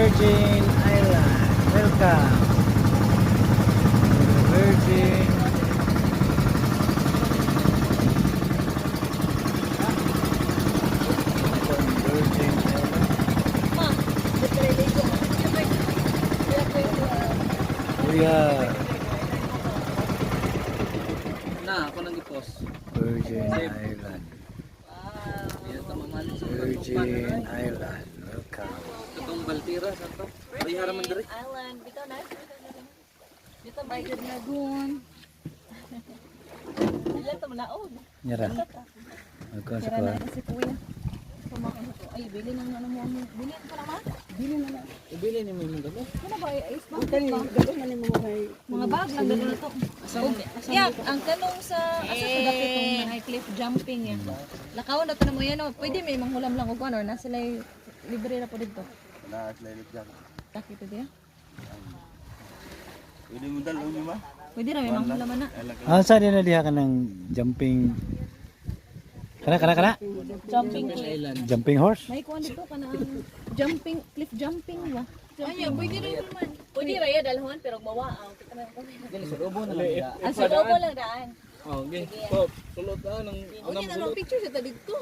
Virgin Island. Welcome to the Virgin. Virgin Island. We are Na, ako nang i-post. Virgin Island. Yan, tamamali sa Virgin Island. Welcome. Itong Baltira, sa to. Ay, haraman dari. Island. Dito na. Dito ba yung lagoon? Ilan ito malaog. Nyara. Welcome sa Tira na kuwan. ito si kuya. Kumain ito. Ay, bili na ano mo. Bili ka naman? Bili na na. Ibili ni mo yung gabo. Ano ba? Is mga bag lang gano'n ito. Yeah, ang tanong sa asa sa dapit itong high cliff jumping yan. Lakaw na ito na mo yan. Oh. Pwede may manghulam lang o ano. Nasa lay libre na po dito. Wala at lalit yan. Takit ito yan. Pwede mo dalawin niyo ba? Pwede na may manghulaman na. Ah, saan din na diha ka ng jumping... Kana? Jumping cliff. Island. Jumping horse? May kuwan dito ka na ang jumping, cliff jumping ba? Ay, pwede rin naman. Pwede rin ya dalhon pero mawaaw. Dili, sulobo na lang. nila. Ang sulobo lang daan. Oh, okay. So, sulot na ng Okay, na picture sa dito.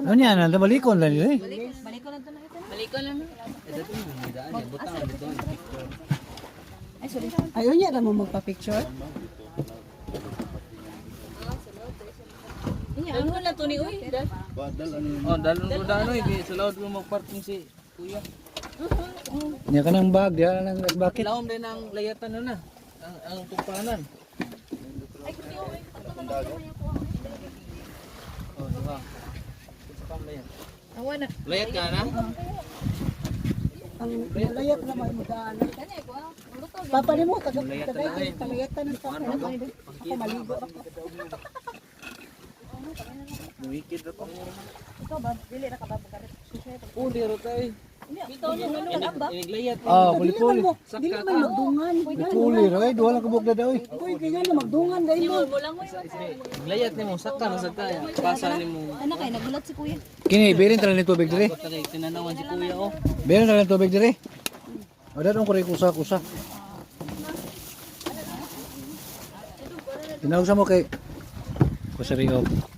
Ano yan? Namalikon lang yun eh. Balik ko lang ito na ito. Balik ko lang. Eh, dito yung may daan yan. Butang dito. Ay, sorry. Ayaw niya na mo magpa-picture? Ano lang to ni Uy? Oh, dalon ko dano eh. Sulod ko mag-parking si Kuya. Yan ka ng bag, yan ang bakit? Kilawam din ang layatan na na. Ang tumpanan. Ay, kasi Uy. Oh, diba? Sa pang layat. Awa na. Layat ka na? Ang layat na may mudaan. Kanya ko. Luto. Papa mo, Layatan na eh. tagayatan ng papa. Ako maligo ako. Wikid na pa. Ikaw ba? Dili na ka ba bukarit? Uli ro tayo. Ito yung ano lang ba? Iniglayat Ah, Dili puli-puli. man mo, dili man magdungan. Puli, right? Duwa lang kabog na daw eh. Uy, kaya na magdungan dahil mo. Mo lang mo. Iniglayat ni mo. Sakta na sakta. Pasa ni mo. Ano kay nagulat si Kuya? Kini, bilin talaga ng tubig dire. Bakit tayo tinanawan si Kuya oh. Bilin talaga ng tubig dire. O, dadong ko rin kusa-kusa. Tinawag sa mo kay Kusari of